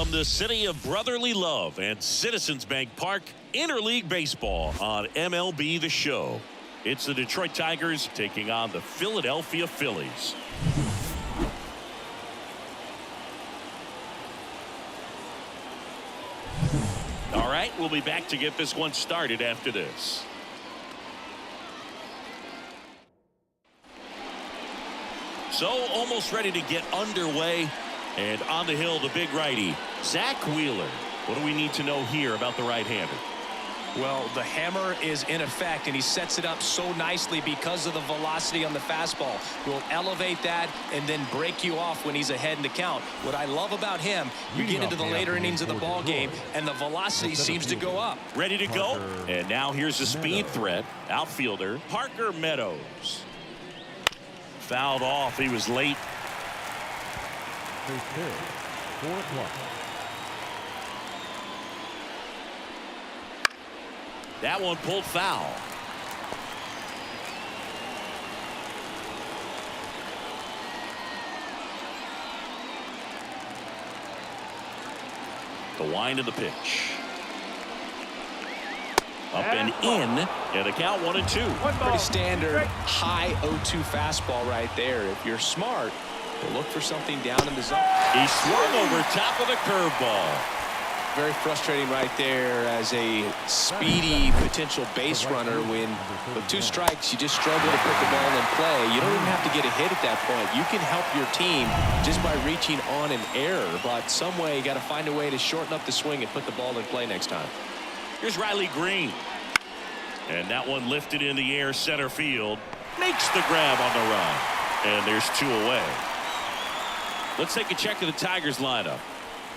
from the city of brotherly love and Citizens Bank Park, interleague baseball on MLB The Show. It's the Detroit Tigers taking on the Philadelphia Phillies. All right, we'll be back to get this one started after this. So almost ready to get underway, and on the hill, the big righty, Zach Wheeler. What do we need to know here about the right-hander? Well, the hammer is in effect, and he sets it up so nicely because of the velocity on the fastball. Will elevate that and then break you off when he's ahead in the count. What I love about him, you get into the later innings of the ball game, and the velocity seems to go up. Ready to go? And now here's the speed threat, outfielder Parker Meadows. Fouled off. He was late. That one pulled foul. The wind of the pitch. Up and in, and the count 1-2. Pretty standard high 0-2 fastball right there. If you're smart, you'll look for something down in the zone. He swung over top of the curveball. Very frustrating right there as a speedy potential base runner. When with 2 strikes, you just struggle to put the ball in play. You don't even have to get a hit at that point. You can help your team just by reaching on an error, but some way you got to find a way to shorten up the swing and put the ball in play next time. Here's Riley Green. And that one lifted in the air center field. Makes the grab on the run. And there's 2 away. Let's take a check of the Tigers lineup.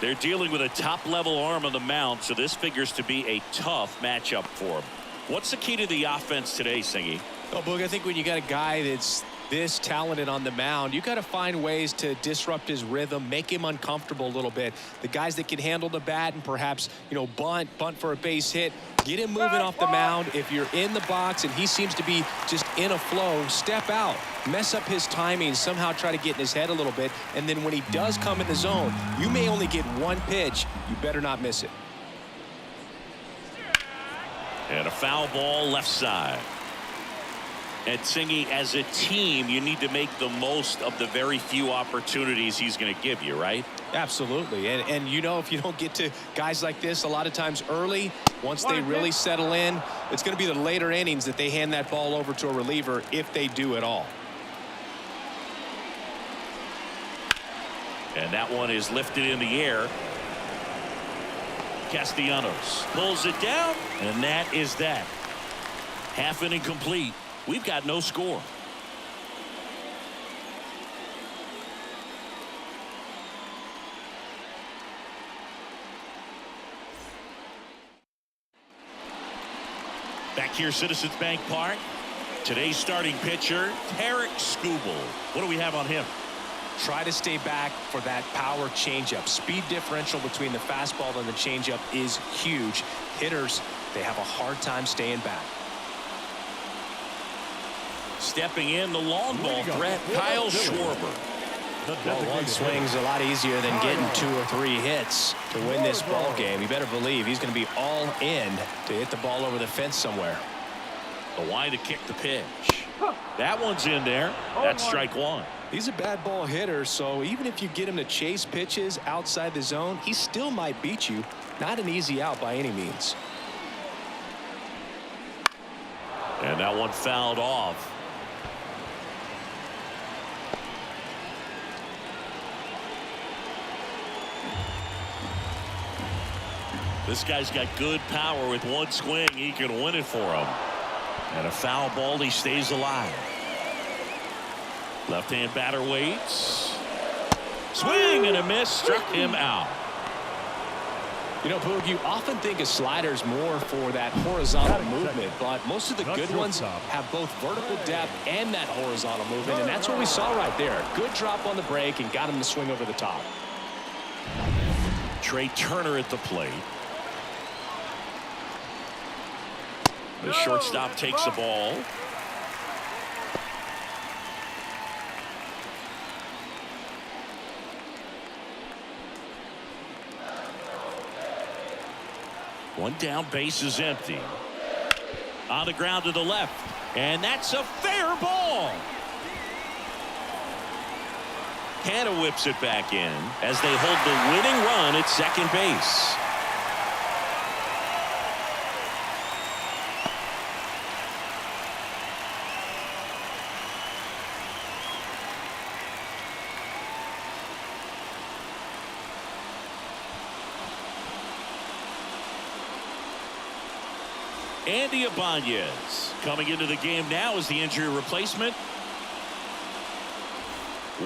They're dealing with a top-level arm on the mound, so this figures to be a tough matchup for them. What's the key to the offense today, Singy? Oh, Boog, I think when you got a guy that's this talented on the mound, you got to find ways to disrupt his rhythm, make him uncomfortable a little bit. The guys that can handle the bat and perhaps, bunt for a base hit, get him moving off the mound. If you're in the box and he seems to be just in a flow, step out, mess up his timing, somehow try to get in his head a little bit. And then when he does come in the zone, you may only get 1 pitch. You better not miss it. And a foul ball left side. And Singy, as a team, you need to make the most of the very few opportunities he's going to give you, right? Absolutely. And if you don't get to guys like this a lot of times early, once they really settle in, it's going to be the later innings that they hand that ball over to a reliever, if they do at all. And that one is lifted in the air. Castellanos pulls it down, and that is that. Half inning complete. We've got no score. Back here, Citizens Bank Park. Today's starting pitcher, Tarek Skubal. What do we have on him? Try to stay back for that power changeup. Speed differential between the fastball and the changeup is huge. Hitters, they have a hard time staying back. Stepping in, the long ball threat, Kyle Schwarber. Well, 1 swing's a lot easier than getting 2 or 3 hits to win this ball game. You better believe he's going to be all in to hit the ball over the fence somewhere. The wind to kick the pitch. That one's in there. That's strike 1. He's a bad ball hitter, so even if you get him to chase pitches outside the zone, he still might beat you. Not an easy out by any means. And that one fouled off. This guy's got good power. With 1 swing, he can win it for him. And a foul ball, he stays alive. Left-hand batter waits. Swing and a miss, struck him out. Boog, you often think a slider's more for that horizontal movement, but most of the good ones have both vertical depth and that horizontal movement, and that's what we saw right there. Good drop on the break and got him to swing over the top. Trey Turner at the plate. The shortstop takes the ball. One down, base is empty. On the ground to the left, and that's a fair ball. Canha whips it back in as they hold the winning run at second base. Andy Ibanez coming into the game now as the injury replacement.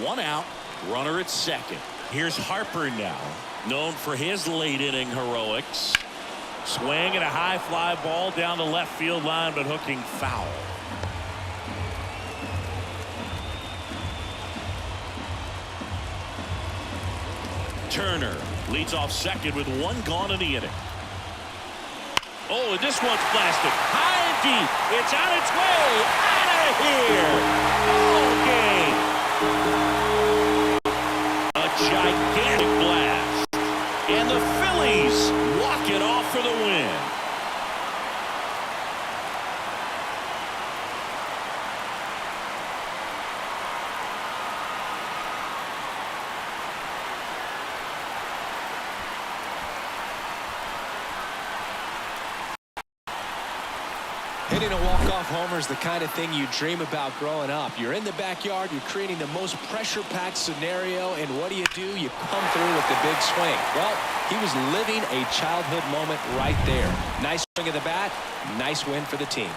One out, runner at second. Here's Harper now, known for his late inning heroics. Swing and a high fly ball down the left field line, but hooking foul. Turner leads off second with one gone in the inning. Oh, and this one's blasted high and deep. It's on its way out of here. Ball game. A gigantic blast, and the Phillies walk it off for the win. Hitting a walk-off homer is the kind of thing you dream about growing up. You're in the backyard, you're creating the most pressure-packed scenario, and what do? You come through with the big swing. Well, he was living a childhood moment right there. Nice swing of the bat, nice win for the team.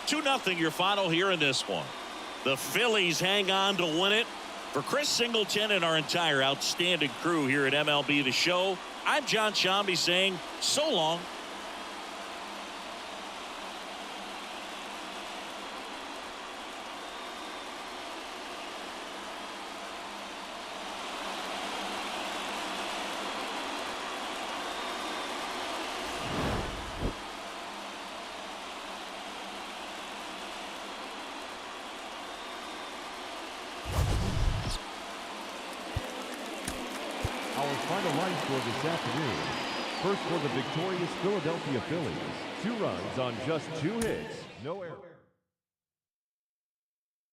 Two 2-0 your final here in this one. The Phillies hang on to win it. For Chris Singleton and our entire outstanding crew here at MLB The Show, I'm John Shambi saying so long. Our final line score this afternoon. First for the victorious Philadelphia Phillies. 2 runs on just 2 hits. No errors.